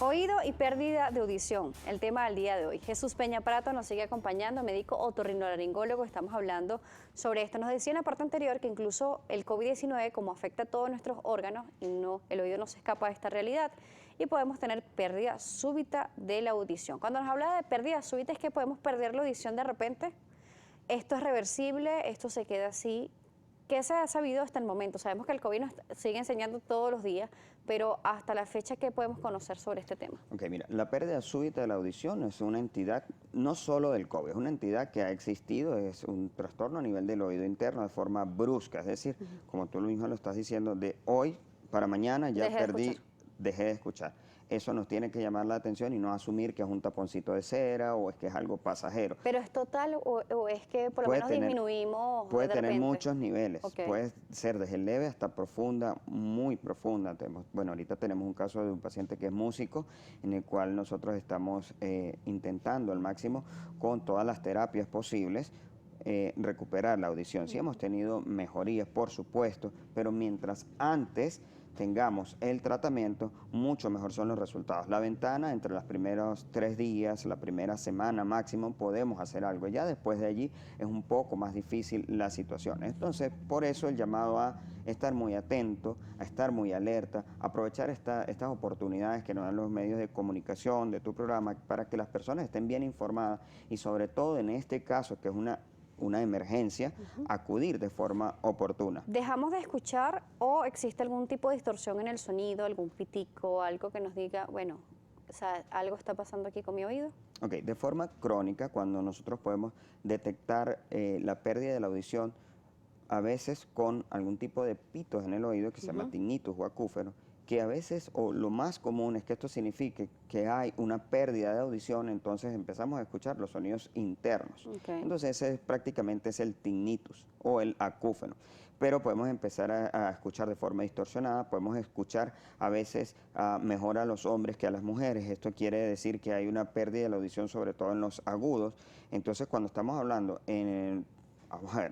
Oído y pérdida de audición, el tema del día de hoy. Jesús Peña Prato nos sigue acompañando, médico otorrinolaringólogo. Estamos hablando sobre esto. Nos decía en la parte anterior que incluso el COVID-19, como afecta a todos nuestros órganos, el oído no se escapa de esta realidad y podemos tener pérdida súbita de la audición. Cuando nos habla de pérdida súbita, ¿es que podemos perder la audición de repente? ¿Esto es reversible? ¿Esto se queda así? ¿Qué se ha sabido hasta el momento? Sabemos que el COVID nos sigue enseñando todos los días, pero hasta la fecha, ¿qué podemos conocer sobre este tema? Ok, mira, la pérdida súbita de la audición es una entidad no solo del COVID, es una entidad que ha existido, es un trastorno a nivel del oído interno de forma brusca, es decir, como tú mismo lo estás diciendo, de hoy para mañana ya dejé de escuchar. Eso nos tiene que llamar la atención y no asumir que es un taponcito de cera o es que es algo pasajero. ¿Pero es total o es que por lo menos disminuimos Puede de tener repente? muchos niveles. Okay. Puede ser desde leve hasta profunda, muy profunda. Bueno, ahorita tenemos un caso de un paciente que es músico, en el cual nosotros estamos intentando al máximo, con todas las terapias posibles, recuperar la audición. Sí hemos tenido mejorías, por supuesto, pero mientras antes tengamos el tratamiento, mucho mejor son los resultados. La ventana, entre los primeros 3 días, la primera semana máximo, podemos hacer algo. Ya después de allí es un poco más difícil la situación. Entonces, por eso el llamado a estar muy atento, a estar muy alerta, aprovechar estas oportunidades que nos dan los medios de comunicación de tu programa para que las personas estén bien informadas y sobre todo en este caso, que es una emergencia, acudir de forma oportuna. ¿Dejamos de escuchar o existe algún tipo de distorsión en el sonido, algún pitico, algo que nos diga, bueno, o sea, algo está pasando aquí con mi oído? Ok, de forma crónica, cuando nosotros podemos detectar la pérdida de la audición, a veces con algún tipo de pitos en el oído que se llama tinnitus o acúfeno, que a veces, o lo más común es que esto signifique que hay una pérdida de audición, entonces empezamos a escuchar los sonidos internos. Okay. Entonces ese prácticamente es el tinnitus o el acúfeno. Pero podemos empezar a escuchar de forma distorsionada, podemos escuchar a veces mejor a los hombres que a las mujeres. Esto quiere decir que hay una pérdida de la audición, sobre todo en los agudos. Entonces cuando estamos hablando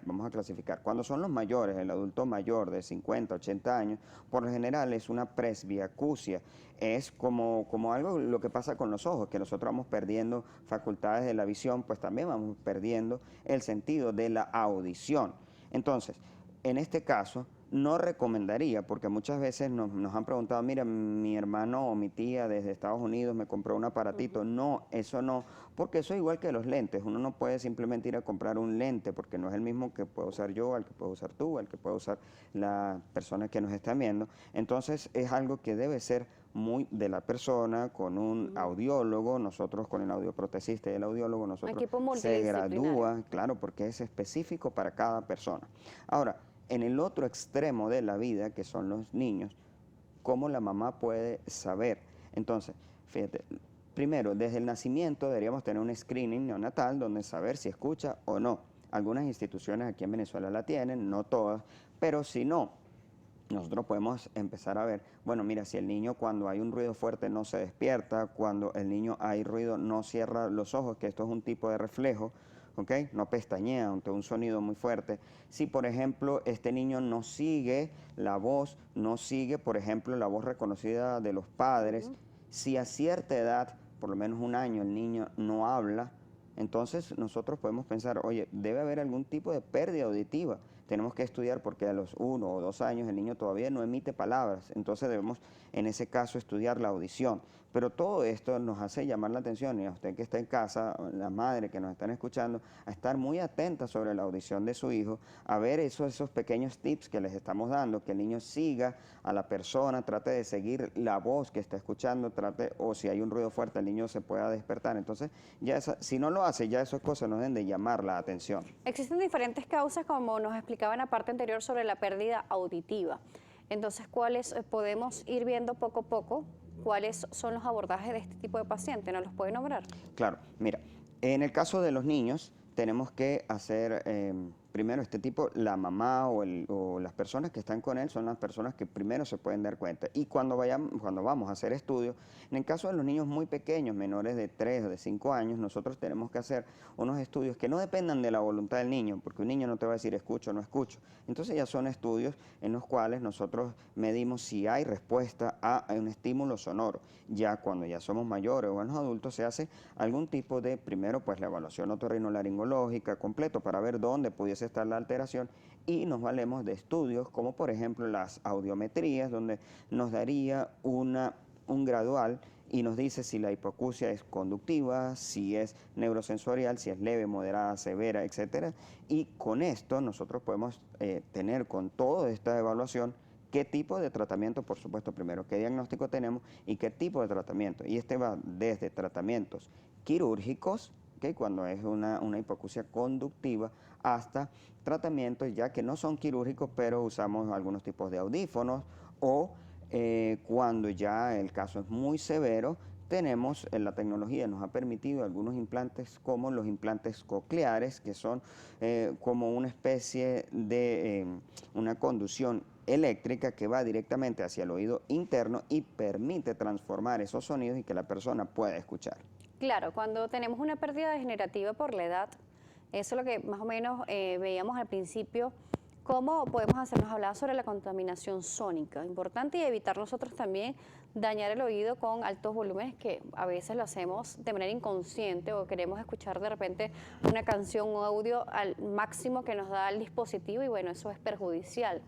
vamos a clasificar. Cuando son los mayores, el adulto mayor de 50, 80 años, por lo general es una presbiacusia. Es como algo lo que pasa con los ojos, que nosotros vamos perdiendo facultades de la visión, pues también vamos perdiendo el sentido de la audición. Entonces, en este caso, no recomendaría, porque muchas veces nos han preguntado, mira, mi hermano o mi tía desde Estados Unidos me compró un aparatito. No, eso no, porque eso es igual que los lentes. Uno no puede simplemente ir a comprar un lente, porque no es el mismo que puedo usar yo, al que puedo usar tú, al que puede usar la persona que nos está viendo. Entonces, es algo que debe ser muy de la persona, con un audiólogo. Nosotros con el audioprotesista y el audiólogo, nosotros se gradúa, claro, porque es específico para cada persona. Ahora, en el otro extremo de la vida, que son los niños, ¿cómo la mamá puede saber? Entonces, fíjate, primero, desde el nacimiento deberíamos tener un screening neonatal donde saber si escucha o no. Algunas instituciones aquí en Venezuela la tienen, no todas, pero si no, nosotros podemos empezar a ver, bueno, mira, si el niño cuando hay un ruido fuerte no se despierta, cuando el niño hay ruido no cierra los ojos, que esto es un tipo de reflejo, ¿ok? No pestañea ante un sonido muy fuerte. Si, por ejemplo, este niño no sigue la voz, no sigue, por ejemplo, la voz reconocida de los padres, si a cierta edad, por lo menos 1 año, el niño no habla, entonces nosotros podemos pensar, oye, debe haber algún tipo de pérdida auditiva. Tenemos que estudiar porque a los 1 o 2 años el niño todavía no emite palabras, entonces debemos en ese caso estudiar la audición. Pero todo esto nos hace llamar la atención, y a usted que está en casa, la madre que nos están escuchando, a estar muy atenta sobre la audición de su hijo, a ver esos pequeños tips que les estamos dando, que el niño siga a la persona, trate de seguir la voz que está escuchando, o si hay un ruido fuerte el niño se pueda despertar. Entonces, si no lo hace, ya esas cosas nos deben de llamar la atención. Existen diferentes causas, como nos explicaba en la parte anterior, sobre la pérdida auditiva. Entonces, ¿cuáles podemos ir viendo poco a poco? ¿Cuáles son los abordajes de este tipo de pacientes? ¿Nos los puede nombrar? Claro, mira, en el caso de los niños tenemos que hacer primero este tipo, la mamá o las personas que están con él son las personas que primero se pueden dar cuenta. Y cuando vamos a hacer estudios, en el caso de los niños muy pequeños, menores de 3 o de 5 años, nosotros tenemos que hacer unos estudios que no dependan de la voluntad del niño, porque un niño no te va a decir escucho o no escucho. Entonces ya son estudios en los cuales nosotros medimos si hay respuesta a un estímulo sonoro. Ya cuando ya somos mayores o en los adultos se hace algún tipo de, primero pues la evaluación otorrinolaringológica completo para ver dónde pudiese estar la alteración, y nos valemos de estudios como por ejemplo las audiometrías, donde nos daría un gradual y nos dice si la hipoacusia es conductiva, si es neurosensorial, si es leve, moderada, severa, etcétera. Y con esto nosotros podemos tener con toda esta evaluación qué tipo de tratamiento, por supuesto, primero, qué diagnóstico tenemos y qué tipo de tratamiento. Y este va desde tratamientos quirúrgicos, ¿okay?, cuando es una hipoacusia conductiva, hasta tratamientos ya que no son quirúrgicos, pero usamos algunos tipos de audífonos, o cuando ya el caso es muy severo, tenemos, la tecnología nos ha permitido algunos implantes como los implantes cocleares, que son como una especie de una conducción eléctrica que va directamente hacia el oído interno y permite transformar esos sonidos y que la persona pueda escuchar. Claro, cuando tenemos una pérdida degenerativa por la edad, eso es lo que más o menos veíamos al principio. ¿Cómo podemos hacernos hablar sobre la contaminación sónica? Importante, y evitar nosotros también dañar el oído con altos volúmenes, que a veces lo hacemos de manera inconsciente o queremos escuchar de repente una canción o audio al máximo que nos da el dispositivo, y bueno, eso es perjudicial.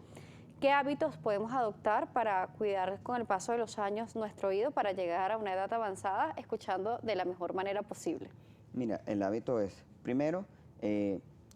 ¿Qué hábitos podemos adoptar para cuidar con el paso de los años nuestro oído para llegar a una edad avanzada escuchando de la mejor manera posible? Mira, el hábito es, primero,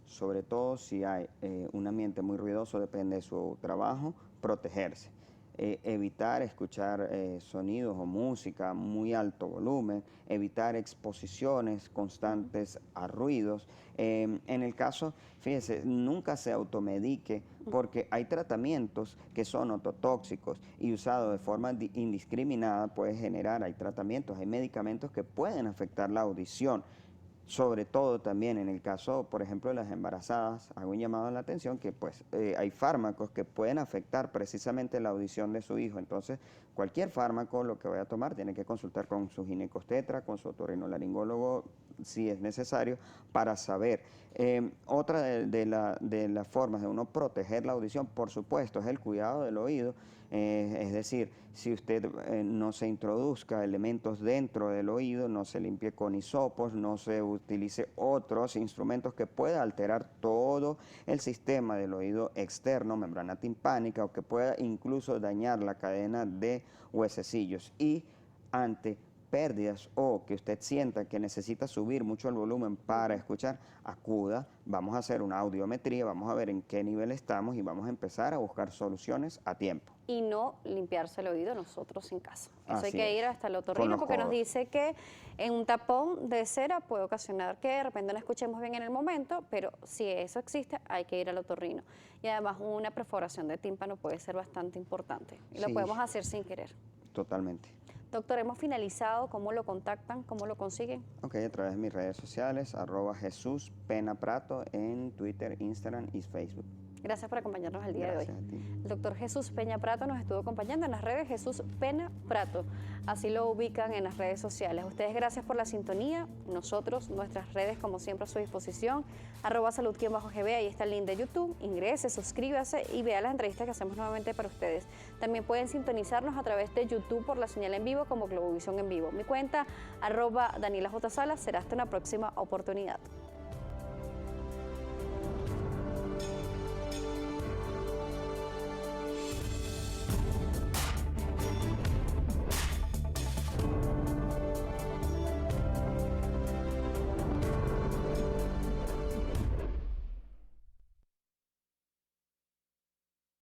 sobre todo si hay un ambiente muy ruidoso, depende de su trabajo, protegerse. Evitar escuchar sonidos o música a muy alto volumen, evitar exposiciones constantes a ruidos. En el caso, fíjese, nunca se automedique, porque hay tratamientos que son ototóxicos y usados de forma indiscriminada puede generar, hay tratamientos, hay medicamentos que pueden afectar la audición. Sobre todo también en el caso, por ejemplo, de las embarazadas, hago un llamado a la atención que pues hay fármacos que pueden afectar precisamente la audición de su hijo. Entonces, cualquier fármaco, lo que vaya a tomar, tiene que consultar con su ginecostetra, con su otorrinolaringólogo, si es necesario, para saber. Otra de las formas de uno proteger la audición, por supuesto, es el cuidado del oído. Es decir, si usted no se introduzca elementos dentro del oído, no se limpie con hisopos, no se utilice otros instrumentos que puedan alterar todo el sistema del oído externo, membrana timpánica, o que pueda incluso dañar la cadena de huesecillos. Y ante pérdidas o que usted sienta que necesita subir mucho el volumen para escuchar, acuda, vamos a hacer una audiometría, vamos a ver en qué nivel estamos y vamos a empezar a buscar soluciones a tiempo. Y no limpiarse el oído nosotros en casa. Eso hay Así que es. ir hasta el Con otorrino, los porque nos codos. dice que en un tapón de cera puede ocasionar que de repente no escuchemos bien en el momento, pero si eso existe hay que ir al otorrino. Y además una perforación de tímpano puede ser bastante importante y lo Sí. podemos hacer sin querer. Totalmente. Doctor, hemos finalizado. ¿Cómo lo contactan? ¿Cómo lo consiguen? Ok, a través de mis redes sociales, @Jesús Pena Prato en Twitter, Instagram y Facebook. Gracias por acompañarnos el día Gracias de hoy. a ti. El doctor Jesús Peña Prato nos estuvo acompañando en las redes, Jesús Pena Prato. Así lo ubican en las redes sociales. A ustedes gracias por la sintonía. Nosotros, nuestras redes, como siempre, a su disposición. @salud_gb, ahí está el link de YouTube. Ingrese, suscríbase y vea las entrevistas que hacemos nuevamente para ustedes. También pueden sintonizarnos a través de YouTube por la señal en vivo como Globovisión en vivo. Mi cuenta, @Daniela J. Salas. Será hasta una próxima oportunidad.